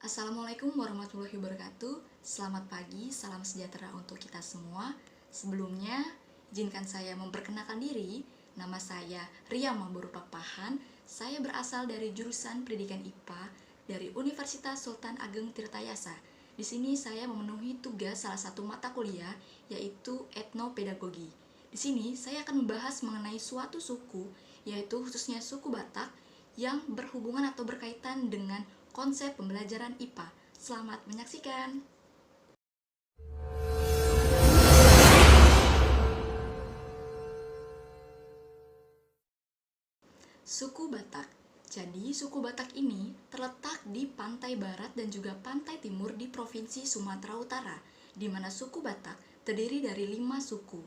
Assalamualaikum warahmatullahi wabarakatuh. Selamat pagi, salam sejahtera untuk kita semua. Sebelumnya, izinkan saya memperkenalkan diri. Nama saya Ria Mamburu Papahan. Saya berasal dari jurusan Pendidikan IPA dari Universitas Sultan Ageng Tirtayasa. Di sini saya memenuhi tugas salah satu mata kuliah, yaitu etnopedagogi. Di sini saya akan membahas mengenai suatu suku, yaitu khususnya suku Batak, yang berhubungan atau berkaitan dengan konsep pembelajaran IPA. Selamat menyaksikan. Suku Batak. Jadi, suku Batak ini terletak di pantai barat dan juga pantai timur di Provinsi Sumatera Utara, di mana suku Batak terdiri dari 5 suku,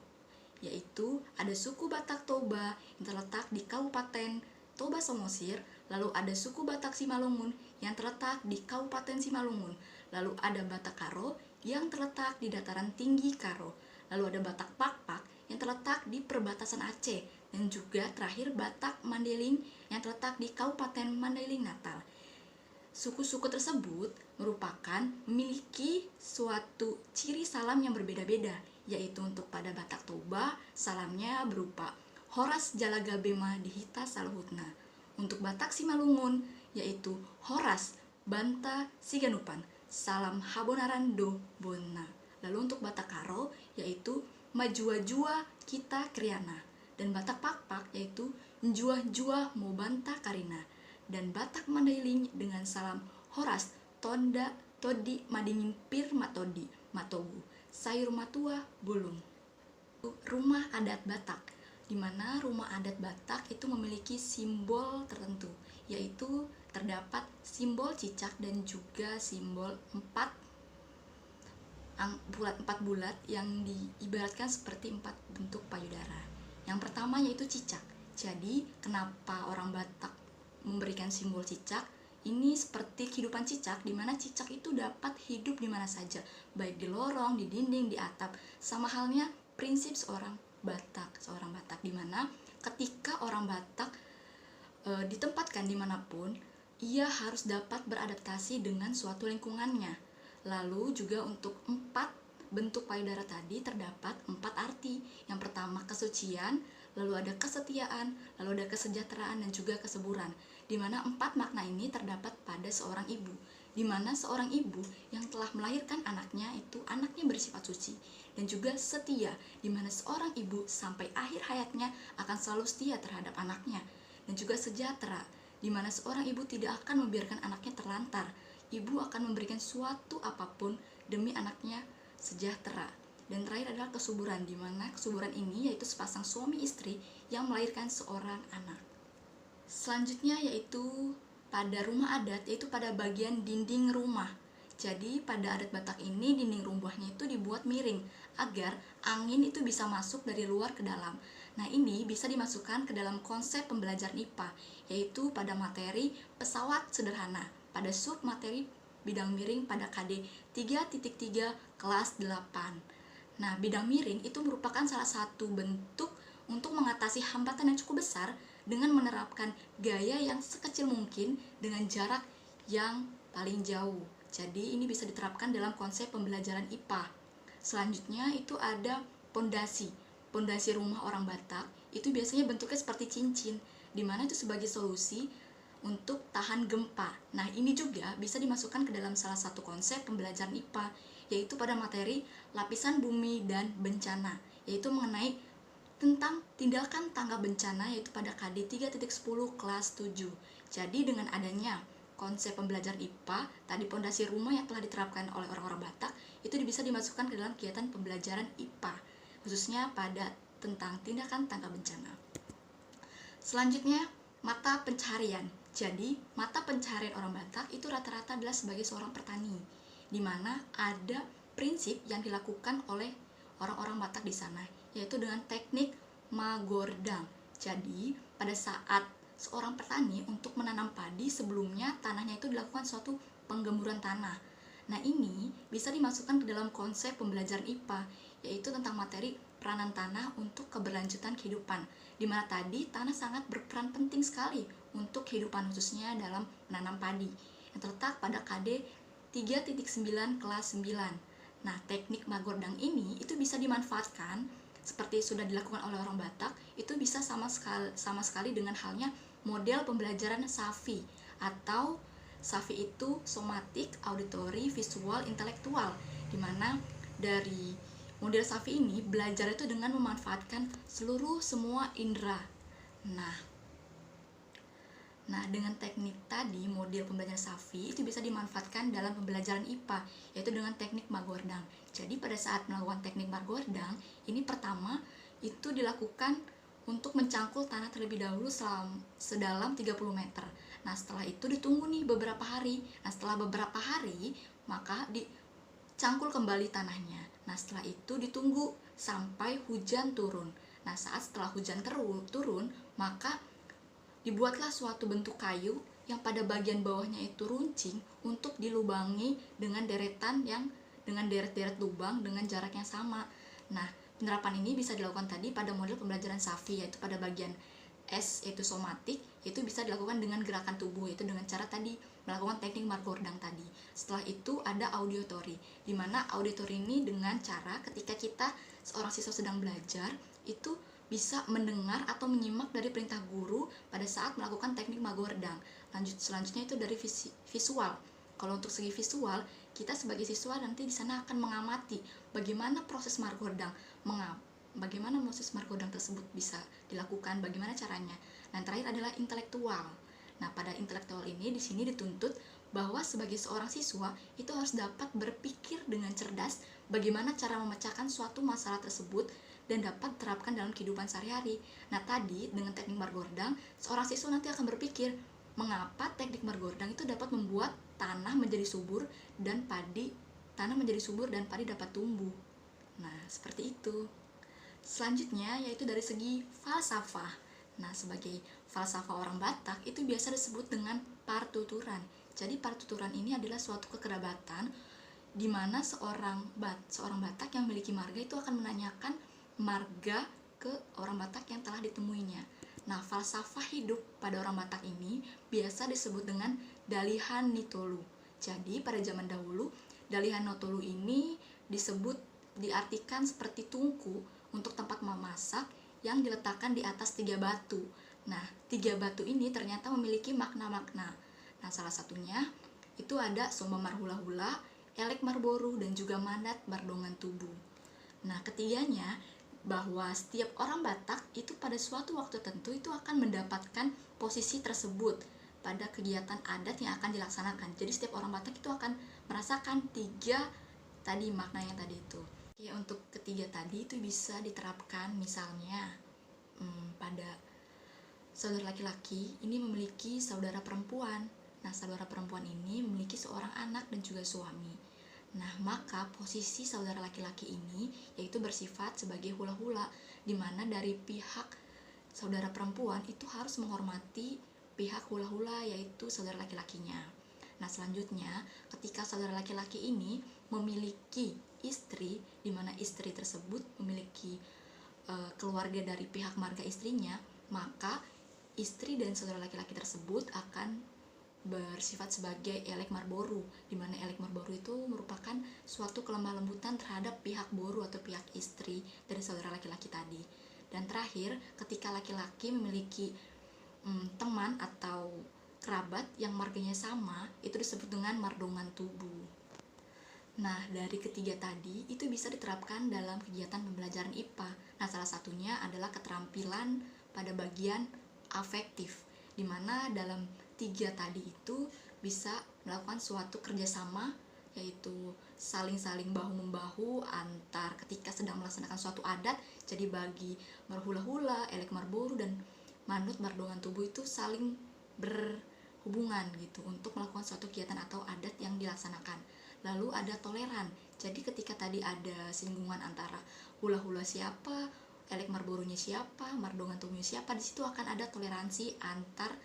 yaitu ada suku Batak Toba yang terletak di Kabupaten Toba Samosir, lalu ada suku Batak Simalungun yang terletak di Kabupaten Simalungun, lalu ada Batak Karo yang terletak di dataran tinggi Karo, lalu ada Batak Pakpak yang terletak di perbatasan Aceh, dan juga terakhir Batak Mandailing yang terletak di Kabupaten Mandailing Natal. Suku-suku tersebut merupakan memiliki suatu ciri salam yang berbeda-beda, yaitu untuk pada Batak Toba, salamnya berupa Horas Jalaga Bema Dihita Saluhutna. Untuk Batak Simalungun, yaitu Horas Banta Siganupan, Salam Habonaran Do Bona. Lalu untuk Batak Karo, yaitu Majua-jua Kita Kriana. Dan Batak Pakpak, yaitu Njua-jua Mobanta Karina. Dan Batak Mandailing dengan salam Horas Tonda Todi Madingin Pir Matodi Matogu Sayur Matua Bulung. Rumah adat Batak, di mana rumah adat Batak itu memiliki simbol tertentu, yaitu terdapat simbol cicak dan juga simbol empat bulat yang diibaratkan seperti 4 bentuk payudara. Yang pertama yaitu cicak. Jadi kenapa orang Batak memberikan simbol cicak? Ini seperti kehidupan cicak, di mana cicak itu dapat hidup di mana saja, baik di lorong, di dinding, di atap. Sama halnya prinsip seorang Batak, di mana ketika orang Batak ditempatkan dimanapun, ia harus dapat beradaptasi dengan suatu lingkungannya. Lalu juga untuk 4 bentuk payudara tadi terdapat 4 arti. Yang pertama kesucian, lalu ada kesetiaan, lalu ada kesejahteraan dan juga kesuburan. Di mana 4 makna ini terdapat pada seorang ibu. Di mana seorang ibu yang telah melahirkan anaknya itu anaknya bersifat suci, dan juga setia, di mana seorang ibu sampai akhir hayatnya akan selalu setia terhadap anaknya. Dan juga sejahtera, di mana seorang ibu tidak akan membiarkan anaknya terlantar. Ibu akan memberikan suatu apapun demi anaknya sejahtera. Dan terakhir adalah kesuburan, di mana kesuburan ini yaitu sepasang suami istri yang melahirkan seorang anak. Selanjutnya yaitu pada rumah adat, yaitu pada bagian dinding rumah. Jadi pada adat Batak ini dinding rumahnya itu dibuat miring agar angin itu bisa masuk dari luar ke dalam. Nah, ini bisa dimasukkan ke dalam konsep pembelajaran IPA, yaitu pada materi pesawat sederhana, pada sub materi bidang miring pada KD 3.3 kelas 8. Nah, bidang miring itu merupakan salah satu bentuk untuk mengatasi hambatan yang cukup besar dengan menerapkan gaya yang sekecil mungkin dengan jarak yang paling jauh. Jadi ini bisa diterapkan dalam konsep pembelajaran IPA. Selanjutnya itu ada pondasi. Pondasi rumah orang Batak itu biasanya bentuknya seperti cincin, di mana itu sebagai solusi untuk tahan gempa. Nah, ini juga bisa dimasukkan ke dalam salah satu konsep pembelajaran IPA, yaitu pada materi lapisan bumi dan bencana, yaitu mengenai tentang tindakan tanggap bencana, yaitu pada KD 3.10 kelas 7. Jadi dengan adanya konsep pembelajaran IPA, tadi pondasi rumah yang telah diterapkan oleh orang-orang Batak, itu bisa dimasukkan ke dalam kegiatan pembelajaran IPA, khususnya pada tentang tindakan tanggap bencana. Selanjutnya, mata pencaharian. Jadi, mata pencaharian orang Batak itu rata-rata adalah sebagai seorang petani, di mana ada prinsip yang dilakukan oleh orang-orang Batak di sana, yaitu dengan teknik magordang. Jadi, pada saat seorang petani untuk menanam padi, sebelumnya tanahnya itu dilakukan suatu penggemburan tanah. Nah, ini bisa dimasukkan ke dalam konsep pembelajaran IPA, yaitu tentang materi peranan tanah untuk keberlanjutan kehidupan, di mana tadi tanah sangat berperan penting sekali untuk kehidupan, khususnya dalam menanam padi, yang terletak pada KD 3.9 kelas 9. Nah, teknik magordang ini itu bisa dimanfaatkan seperti sudah dilakukan oleh orang Batak, itu bisa sama sekali dengan halnya model pembelajaran SAVI, atau SAVI itu somatik, auditory, visual, intelektual, dimana dari model SAVI ini belajar itu dengan memanfaatkan semua indera. Nah, dengan teknik tadi, model pembelajaran SAVI itu bisa dimanfaatkan dalam pembelajaran IPA, yaitu dengan teknik magordang. Jadi pada saat melakukan teknik magordang, ini pertama itu dilakukan untuk mencangkul tanah terlebih dahulu sedalam 30 meter. Nah, setelah itu ditunggu nih beberapa hari. Nah, setelah beberapa hari, maka dicangkul kembali tanahnya. Nah, setelah itu ditunggu sampai hujan turun. Nah, setelah hujan turun, maka dibuatlah suatu bentuk kayu yang pada bagian bawahnya itu runcing untuk dilubangi dengan deret-deret lubang dengan jarak yang sama. Nah, penerapan ini bisa dilakukan tadi pada model pembelajaran SAVI, yaitu pada bagian S, yaitu somatik, itu bisa dilakukan dengan gerakan tubuh, yaitu dengan cara tadi melakukan teknik magordang tadi. Setelah itu ada auditory, di mana auditory ini dengan cara ketika kita seorang siswa sedang belajar itu bisa mendengar atau menyimak dari perintah guru pada saat melakukan teknik magordang. Selanjutnya itu dari visual. Kalau untuk segi visual, kita sebagai siswa nanti di sana akan mengamati bagaimana proses magordang, bagaimana proses magordang tersebut bisa dilakukan, bagaimana caranya. Dan terakhir adalah intelektual. Nah, pada intelektual ini di sini dituntut bahwa sebagai seorang siswa itu harus dapat berpikir dengan cerdas bagaimana cara memecahkan suatu masalah tersebut dan dapat diterapkan dalam kehidupan sehari-hari. Nah, tadi dengan teknik magordang, seorang siswa nanti akan berpikir mengapa teknik magordang itu dapat membuat tanah menjadi subur dan padi dapat tumbuh. Nah, seperti itu. Selanjutnya yaitu dari segi falsafah. Nah, sebagai falsafah orang Batak itu biasa disebut dengan partuturan. Jadi partuturan ini adalah suatu kekerabatan di mana seorang Batak yang memiliki marga itu akan menanyakan marga ke orang Batak yang telah ditemuinya. Nah, falsafah hidup pada orang Batak ini biasa disebut dengan dalihan nitolu. Jadi pada zaman dahulu, dalihan nitolu ini diartikan seperti tungku untuk tempat memasak yang diletakkan di atas 3 batu. Nah, 3 batu ini ternyata memiliki makna-makna. Nah, salah satunya itu ada Somba Marhula-hula, Elek Marboru, dan juga Mandat Bardongan Tubuh. Nah, ketiganya bahwa setiap orang Batak itu pada suatu waktu tertentu itu akan mendapatkan posisi tersebut pada kegiatan adat yang akan dilaksanakan. Jadi setiap orang Batak itu akan merasakan 3 tadi maknanya tadi itu. Oke, untuk ketiga tadi itu bisa diterapkan misalnya pada saudara laki-laki ini memiliki saudara perempuan. Nah, saudara perempuan ini memiliki seorang anak dan juga suami. Nah, maka posisi saudara laki-laki ini yaitu bersifat sebagai hula-hula, di mana dari pihak saudara perempuan itu harus menghormati pihak hula-hula yaitu saudara laki-lakinya. Nah, selanjutnya ketika saudara laki-laki ini memiliki istri, di mana istri tersebut memiliki keluarga dari pihak marga istrinya, maka istri dan saudara laki-laki tersebut akan bersifat sebagai elek marboru, di mana elek marboru itu merupakan suatu kelemah lembutan terhadap pihak boru atau pihak istri dari saudara laki-laki tadi. Dan terakhir, ketika laki-laki memiliki teman atau kerabat yang marganya sama, itu disebut dengan mardongan tubuh. Nah, dari ketiga tadi itu bisa diterapkan dalam kegiatan pembelajaran IPA. Nah, salah satunya adalah keterampilan pada bagian afektif, di mana dalam 3 tadi itu bisa melakukan suatu kerjasama, yaitu saling-saling bahu-membahu antar ketika sedang melaksanakan suatu adat. Jadi bagi marhula-hula, elek marboru, dan manut bardongan tubuh itu saling berhubungan gitu untuk melakukan suatu kegiatan atau adat yang dilaksanakan. Lalu ada toleran. Jadi ketika tadi ada singgungan antara hula-hula siapa, elek marborunya siapa, mardongan tubuhnya siapa, di situ akan ada toleransi antar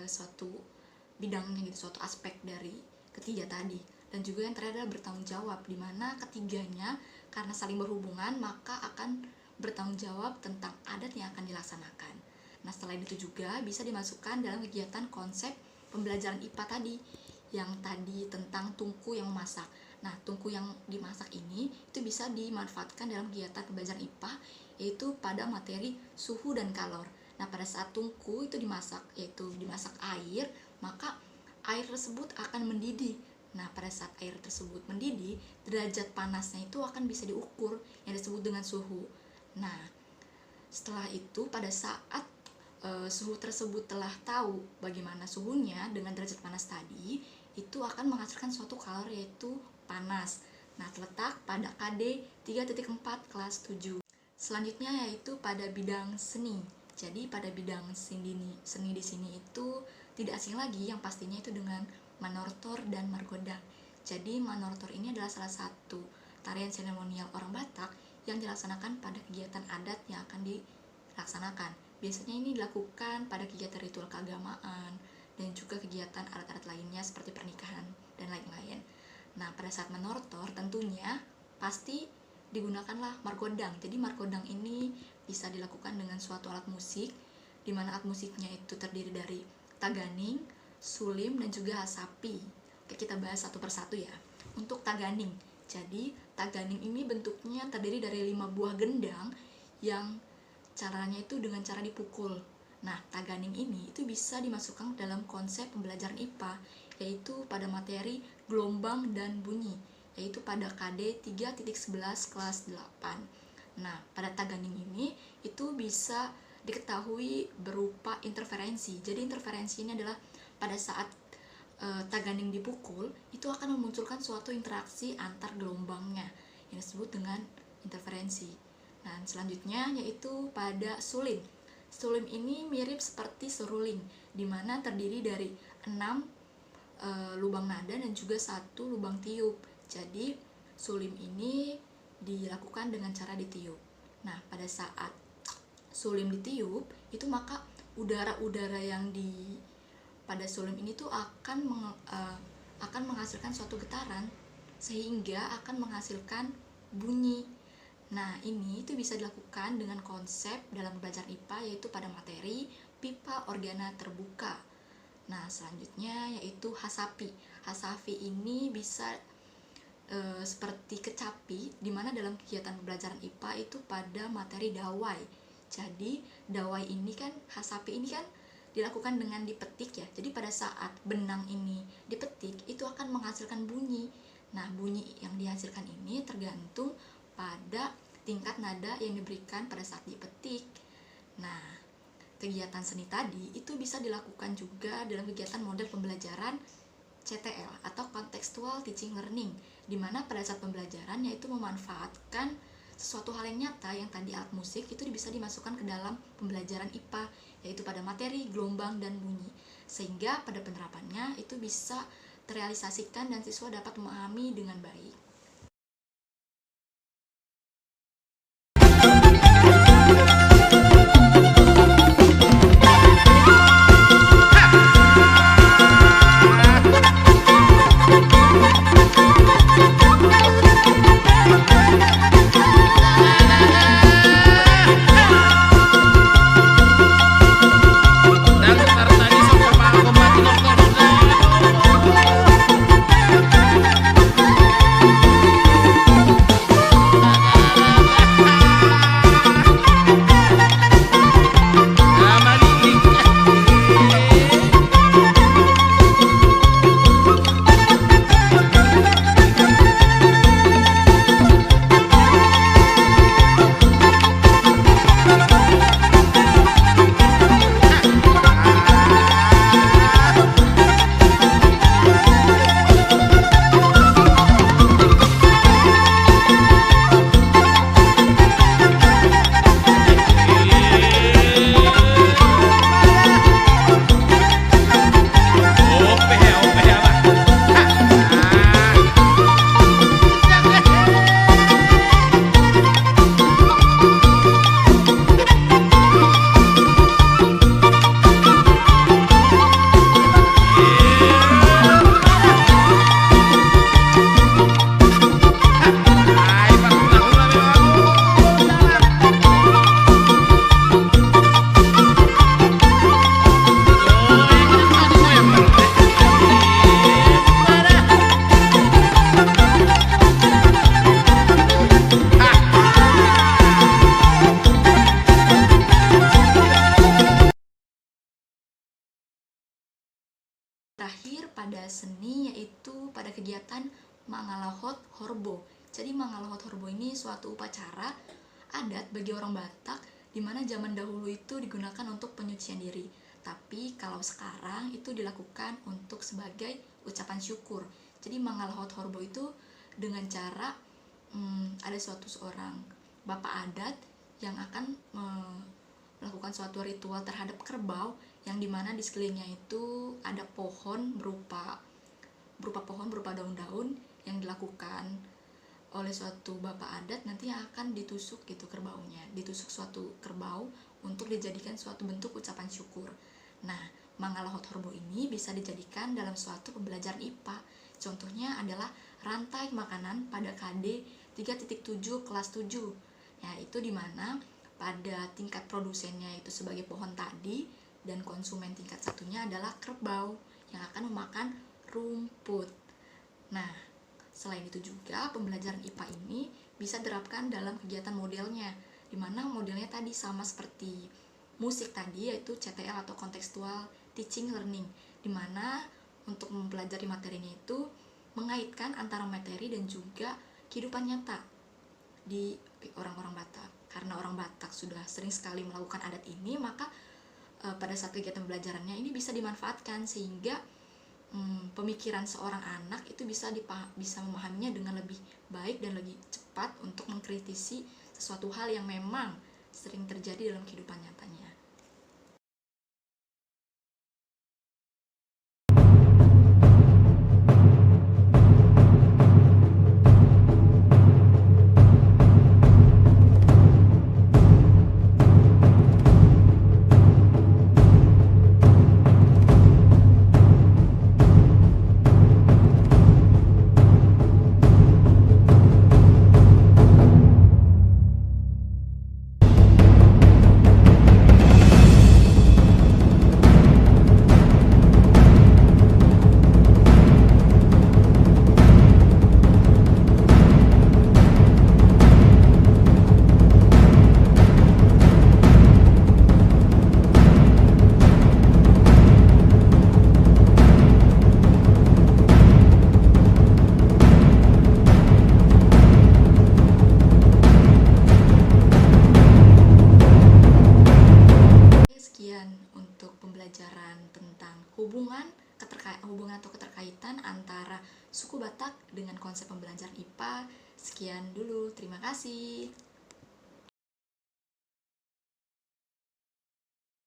suatu bidangnya gitu, suatu aspek dari ketiga tadi. Dan juga yang terakhir adalah bertanggung jawab, di mana ketiganya karena saling berhubungan maka akan bertanggung jawab tentang adat yang akan dilaksanakan. Nah, selain itu juga bisa dimasukkan dalam kegiatan konsep pembelajaran IPA tadi, yang tadi tentang tungku yang memasak. Nah, tungku yang dimasak ini itu bisa dimanfaatkan dalam kegiatan pembelajaran IPA, yaitu pada materi suhu dan kalor. Nah, pada saat tungku itu dimasak, yaitu dimasak air, maka air tersebut akan mendidih. Nah, pada saat air tersebut mendidih, derajat panasnya itu akan bisa diukur, yang disebut dengan suhu. Nah, setelah itu pada saat suhu tersebut telah tahu bagaimana suhunya dengan derajat panas tadi, itu akan menghasilkan suatu kalor, yaitu panas. Nah, terletak pada KD 3.4 kelas 7. Selanjutnya yaitu pada bidang seni. Jadi pada bidang seni di sini itu tidak asing lagi, yang pastinya itu dengan manortor dan margodang. Jadi manortor ini adalah salah satu tarian seremonial orang Batak yang dilaksanakan pada kegiatan adat yang akan dilaksanakan. Biasanya ini dilakukan pada kegiatan ritual keagamaan dan juga kegiatan adat-adat lainnya seperti pernikahan dan lain-lain. Nah, pada saat menortor tentunya pasti digunakanlah margodang. Jadi margodang ini bisa dilakukan dengan suatu alat musik, di mana alat musiknya itu terdiri dari taganing, sulim, dan juga hasapi. Oke, kita bahas satu persatu ya. Untuk taganing, jadi taganing ini bentuknya terdiri dari 5 buah gendang yang caranya itu dengan cara dipukul. Nah, taganing ini itu bisa dimasukkan dalam konsep pembelajaran IPA, yaitu pada materi gelombang dan bunyi, yaitu pada KD 3.11 kelas 8. Nah, pada taganing ini itu bisa diketahui berupa interferensi. Jadi interferensi ini adalah pada saat taganing dipukul, itu akan memunculkan suatu interaksi antar gelombangnya yang disebut dengan interferensi. Nah, selanjutnya yaitu pada sulim. Sulim ini mirip seperti seruling, di mana terdiri dari 6 lubang nada dan juga 1 lubang tiup. Jadi sulim ini dilakukan dengan cara ditiup. Nah, pada saat sulim ditiup, itu maka udara-udara yang pada sulim ini tuh akan menghasilkan suatu getaran, sehingga akan menghasilkan bunyi. Nah, ini itu bisa dilakukan dengan konsep dalam pembelajaran IPA, yaitu pada materi pipa organa terbuka. Nah, selanjutnya yaitu hasapi. Hasapi ini bisa seperti kecapi, di mana dalam kegiatan pembelajaran IPA itu pada materi dawai. Jadi dawai ini kan, hasapi ini kan dilakukan dengan dipetik ya. Jadi pada saat benang ini dipetik, itu akan menghasilkan bunyi. Nah, bunyi yang dihasilkan ini tergantung pada tingkat nada yang diberikan pada saat dipetik. Nah, kegiatan seni tadi itu bisa dilakukan juga dalam kegiatan model pembelajaran CTL atau Contextual Teaching Learning, di mana pada saat pembelajaran yaitu memanfaatkan sesuatu hal yang nyata, yang tadi alat musik itu bisa dimasukkan ke dalam pembelajaran IPA, yaitu pada materi gelombang dan bunyi, sehingga pada penerapannya itu bisa terrealisasikan dan siswa dapat memahami dengan baik. terakhir pada seni yaitu pada kegiatan Mangalahot Horbo. Jadi Mangalahot Horbo ini suatu upacara adat bagi orang Batak di mana zaman dahulu itu digunakan untuk penyucian diri. Tapi kalau sekarang itu dilakukan untuk sebagai ucapan syukur. Jadi Mangalahot Horbo itu dengan cara ada suatu seorang bapak adat yang akan melakukan suatu ritual terhadap kerbau yang dimana di sekelilingnya itu ada pohon berupa daun-daun yang dilakukan oleh suatu bapak adat, nanti akan ditusuk gitu kerbaunya, ditusuk suatu kerbau untuk dijadikan suatu bentuk ucapan syukur. Nah, Mangalahot Horbo ini bisa dijadikan dalam suatu pembelajaran IPA. Contohnya adalah rantai makanan pada KD 3.7 kelas 7. Ya, itu dimana pada tingkat produsennya itu sebagai pohon tadi dan konsumen tingkat satunya adalah kerbau yang akan memakan rumput. Nah, selain itu juga pembelajaran IPA ini bisa diterapkan dalam kegiatan modelnya, dimana modelnya tadi sama seperti musik tadi, yaitu CTL atau Contextual Teaching Learning, dimana untuk mempelajari materinya itu mengaitkan antara materi dan juga kehidupan nyata di orang-orang Batak. Karena orang Batak sudah sering sekali melakukan adat ini, maka pada saat kegiatan pembelajarannya ini bisa dimanfaatkan sehingga pemikiran seorang anak itu bisa memahaminya dengan lebih baik dan lebih cepat untuk mengkritisi sesuatu hal yang memang sering terjadi dalam kehidupan nyatanya. Sekian untuk pembelajaran tentang hubungan atau keterkaitan antara suku Batak dengan konsep pembelajaran IPA. Sekian dulu, terima kasih.